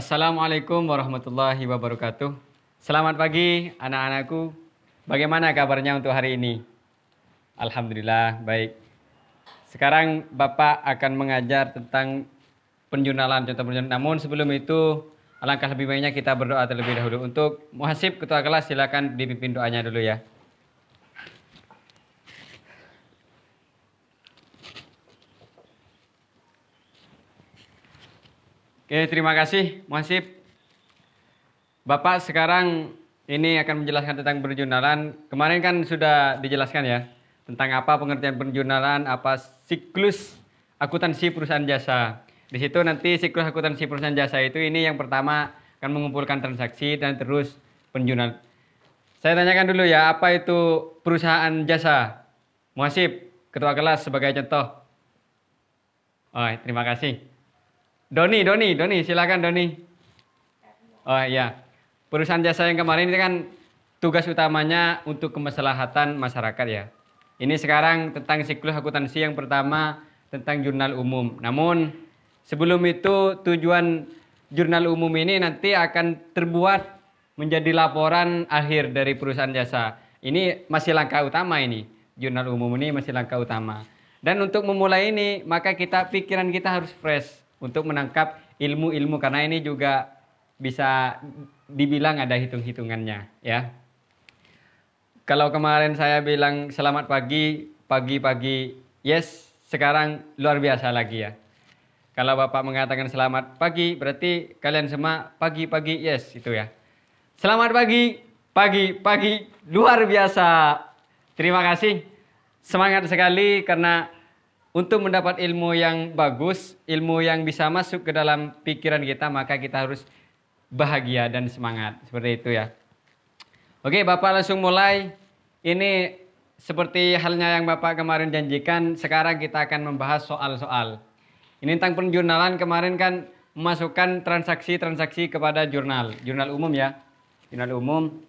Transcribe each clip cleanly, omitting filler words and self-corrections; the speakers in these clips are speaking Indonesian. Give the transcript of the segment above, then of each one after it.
Assalamualaikum warahmatullahi wabarakatuh. Selamat pagi anak-anakku. Bagaimana kabarnya untuk hari ini? Alhamdulillah baik. Sekarang Bapak akan mengajar tentang penjurnalan, contoh penjurnalan. Namun sebelum itu alangkah lebih baiknya kita berdoa terlebih dahulu. Untuk muhasib ketua kelas silakan dipimpin doanya dulu ya. Oke, terima kasih muhasib. Bapak sekarang ini akan menjelaskan tentang penjurnalan. Kemarin kan sudah dijelaskan ya tentang apa pengertian penjurnalan, apa siklus akuntansi perusahaan jasa. Di situ nanti siklus akuntansi perusahaan jasa itu ini yang pertama akan mengumpulkan transaksi dan terus penjurnalan. Saya tanyakan dulu ya, apa itu perusahaan jasa? Muhasib, ketua kelas sebagai contoh. Oh, terima kasih. Doni, silakan Doni. Oh iya, perusahaan jasa yang kemarin ini kan tugas utamanya untuk kemaslahatan masyarakat ya. Ini sekarang tentang siklus akuntansi yang pertama tentang jurnal umum. Namun sebelum itu tujuan jurnal umum ini nanti akan terbuat menjadi laporan akhir dari perusahaan jasa. Ini masih langkah utama ini, jurnal umum ini masih langkah utama. Dan untuk memulai ini maka pikiran kita harus fresh untuk menangkap ilmu-ilmu karena ini juga bisa dibilang ada hitung-hitungannya ya. Kalau kemarin saya bilang selamat pagi, pagi-pagi, yes, sekarang luar biasa lagi ya. Kalau Bapak mengatakan selamat pagi, berarti kalian semua pagi-pagi, yes, itu ya. Selamat pagi, pagi, luar biasa. Terima kasih, semangat sekali karena untuk mendapat ilmu yang bagus, ilmu yang bisa masuk ke dalam pikiran kita, maka kita harus bahagia dan semangat. Seperti itu ya. Oke, Bapak langsung mulai. Ini seperti halnya yang Bapak kemarin janjikan, sekarang kita akan membahas soal-soal. Ini tentang penjurnalan, kemarin kan memasukkan transaksi-transaksi kepada jurnal umum ya. Jurnal umum.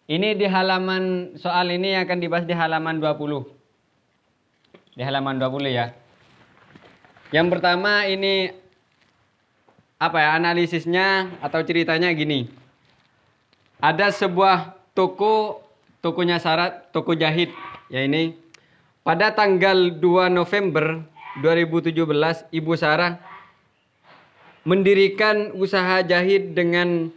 Ini di halaman, soal ini akan dibahas di halaman 20. Di halaman 20 ya. Yang pertama ini apa ya, analisisnya atau ceritanya gini. Ada sebuah tokonya Sarah, toko jahit ya ini. Pada tanggal 2 November 2017 Ibu Sarah mendirikan usaha jahit dengan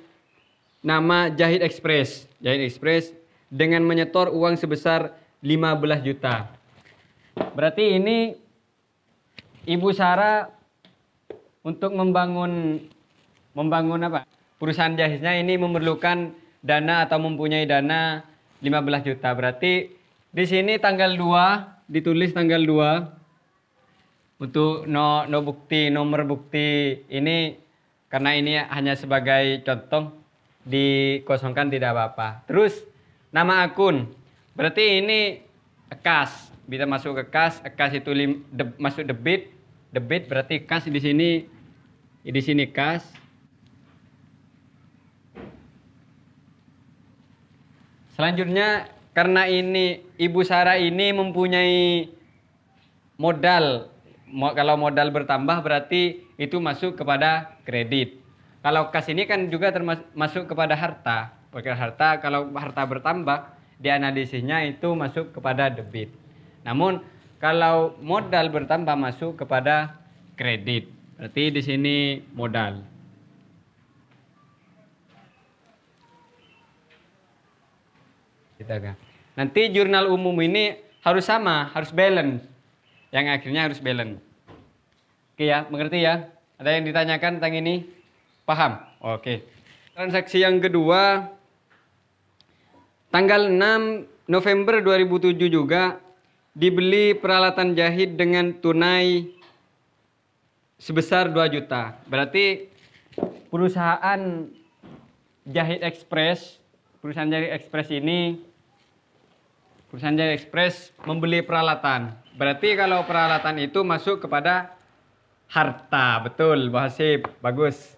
nama Jahit Express. Jahit Express dengan menyetor uang sebesar 15 juta. Berarti ini Ibu Sarah untuk membangun apa? Perusahaan jahitnya ini memerlukan dana atau mempunyai dana 15 juta. Berarti di sini tanggal 2 ditulis tanggal 2 untuk nomor bukti ini karena ini hanya sebagai contoh dikosongkan tidak apa-apa. Terus nama akun. Berarti ini kas. Bisa masuk ke kas itu masuk debit berarti kas di sini kas. Selanjutnya karena ini Ibu Sarah ini mempunyai modal, kalau modal bertambah berarti itu masuk kepada kredit. Kalau kas ini kan juga masuk kepada harta. Harta kalau harta bertambah dianalisisnya itu masuk kepada debit. Namun kalau modal bertambah masuk kepada kredit. Berarti di sini modal. Nanti jurnal umum ini harus sama, harus balance. Yang akhirnya harus balance. Oke ya, mengerti ya? Ada yang ditanyakan tentang ini? Paham? Oke. Transaksi yang kedua tanggal 6 November 2007 juga dibeli peralatan jahit dengan tunai sebesar 2 juta. Berarti perusahaan Jahit Express membeli peralatan. Berarti kalau peralatan itu masuk kepada harta. Betul, Bu Hasib. Bagus.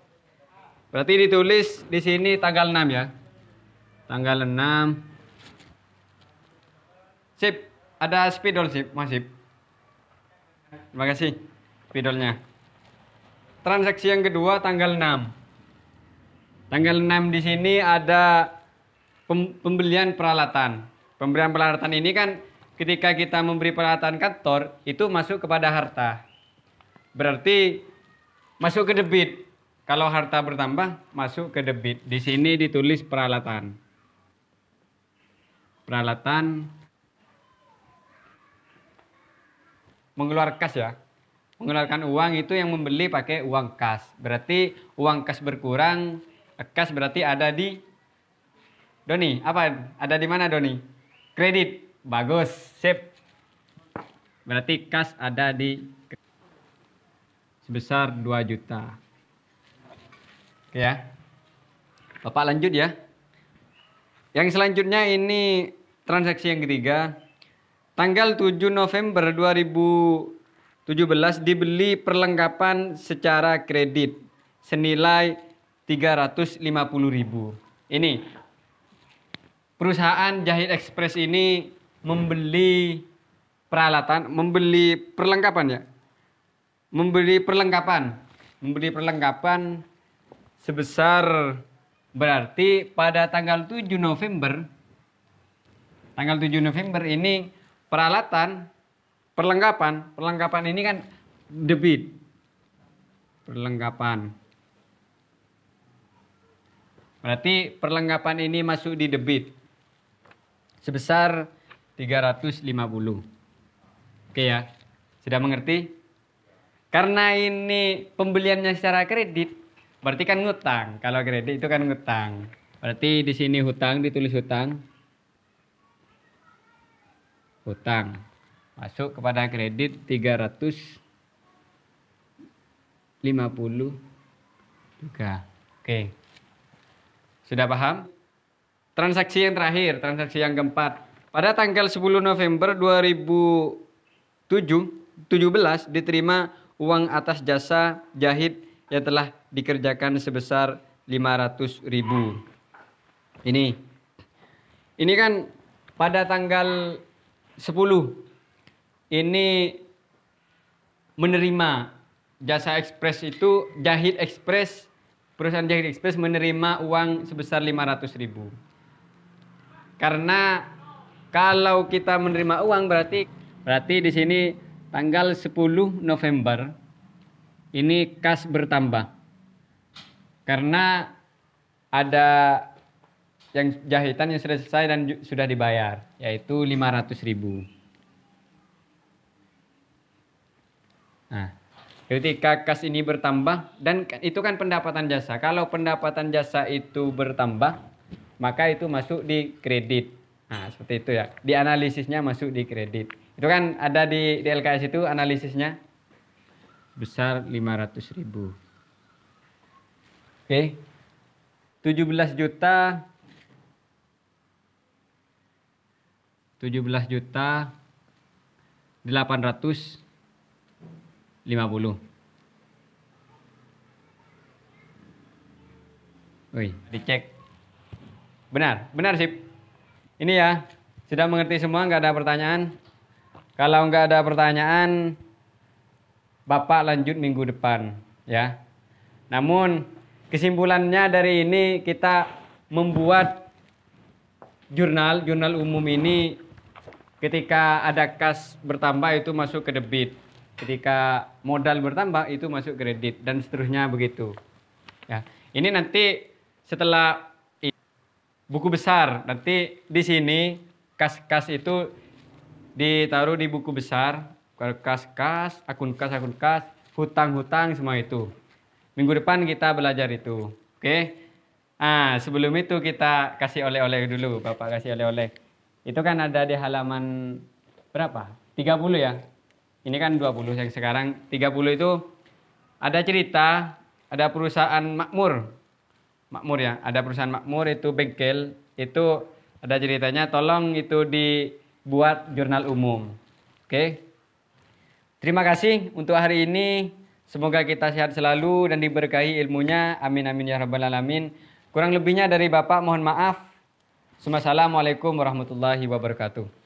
Berarti ditulis di sini tanggal 6 ya. Tanggal 6. Sip. Ada spidol sih, Mas Sip. Terima kasih spidolnya. transaksi yang kedua tanggal 6. Tanggal 6 di sini ada pembelian peralatan. Pembelian peralatan ini kan ketika kita memberi peralatan kantor itu masuk kepada harta. Berarti masuk ke debit. Kalau harta bertambah masuk ke debit. Di sini ditulis peralatan. Peralatan mengeluarkan kas ya. Mengeluarkan uang itu yang membeli pakai uang kas. Berarti uang kas berkurang. Kas berarti ada di Doni. Apa? Ada di mana Doni? Kredit. Bagus. Sip. Berarti kas ada di sebesar 2 juta. Oke ya. Bapak lanjut ya. Yang selanjutnya ini transaksi yang ketiga. Tanggal 7 November 2017 dibeli perlengkapan secara kredit senilai 350.000. Ini perusahaan Jahit Express ini membeli peralatan, membeli perlengkapan ya. Membeli perlengkapan sebesar, berarti pada tanggal 7 November ini perlengkapan ini kan debit. Perlengkapan. Berarti perlengkapan ini masuk di debit sebesar 350. Oke ya. Sudah mengerti? Karena ini pembeliannya secara kredit, berarti kan ngutang. Kalau kredit itu kan ngutang. Berarti di sini hutang, ditulis hutang. Hutang. Masuk kepada kredit 350 juga. Oke. Sudah paham? Transaksi yang terakhir, transaksi yang keempat. Pada tanggal 10 November 2017 diterima uang atas jasa jahit yang telah dikerjakan sebesar 500.000. Ini kan pada tanggal 10 ini menerima jasa ekspres itu Jahit Express, perusahaan Jahit Express menerima uang sebesar 500.000. Karena kalau kita menerima uang berarti di sini tanggal 10 November ini kas bertambah. Karena ada yang jahitan yang sudah selesai dan sudah dibayar, yaitu 500.000. Nah, ketika kas ini bertambah, dan itu kan pendapatan jasa. Kalau pendapatan jasa itu bertambah, maka itu masuk di kredit. Nah, seperti itu ya. Di analisisnya masuk di kredit. Itu kan ada di LKS itu analisisnya besar 500.000. Oke. 17 juta 850. Wih, dicek. Benar sip. Ini ya, sudah mengerti semua, nggak ada pertanyaan? Kalau nggak ada pertanyaan, Bapak lanjut minggu depan ya. Namun kesimpulannya dari ini kita membuat jurnal umum ini ketika ada kas bertambah itu masuk ke debit. Ketika modal bertambah itu masuk kredit dan seterusnya begitu. Ya. Ini nanti setelah buku besar, nanti di sini kas-kas itu ditaruh di buku besar, kas-kas, akun kas, hutang-hutang semua itu. Minggu depan kita belajar itu. Oke. Ah, sebelum itu kita kasih oleh-oleh dulu, Bapak kasih oleh-oleh. Itu kan ada di halaman berapa? 30 ya. Ini kan 20, yang sekarang 30 itu ada cerita, ada perusahaan makmur ya, ada perusahaan makmur itu bengkel, itu ada ceritanya, tolong itu dibuat jurnal umum. Oke. Terima kasih untuk hari ini, semoga kita sehat selalu dan diberkahi ilmunya, amin amin ya rabbal alamin. Kurang lebihnya dari Bapak mohon maaf. Assalamualaikum warahmatullahi wabarakatuh.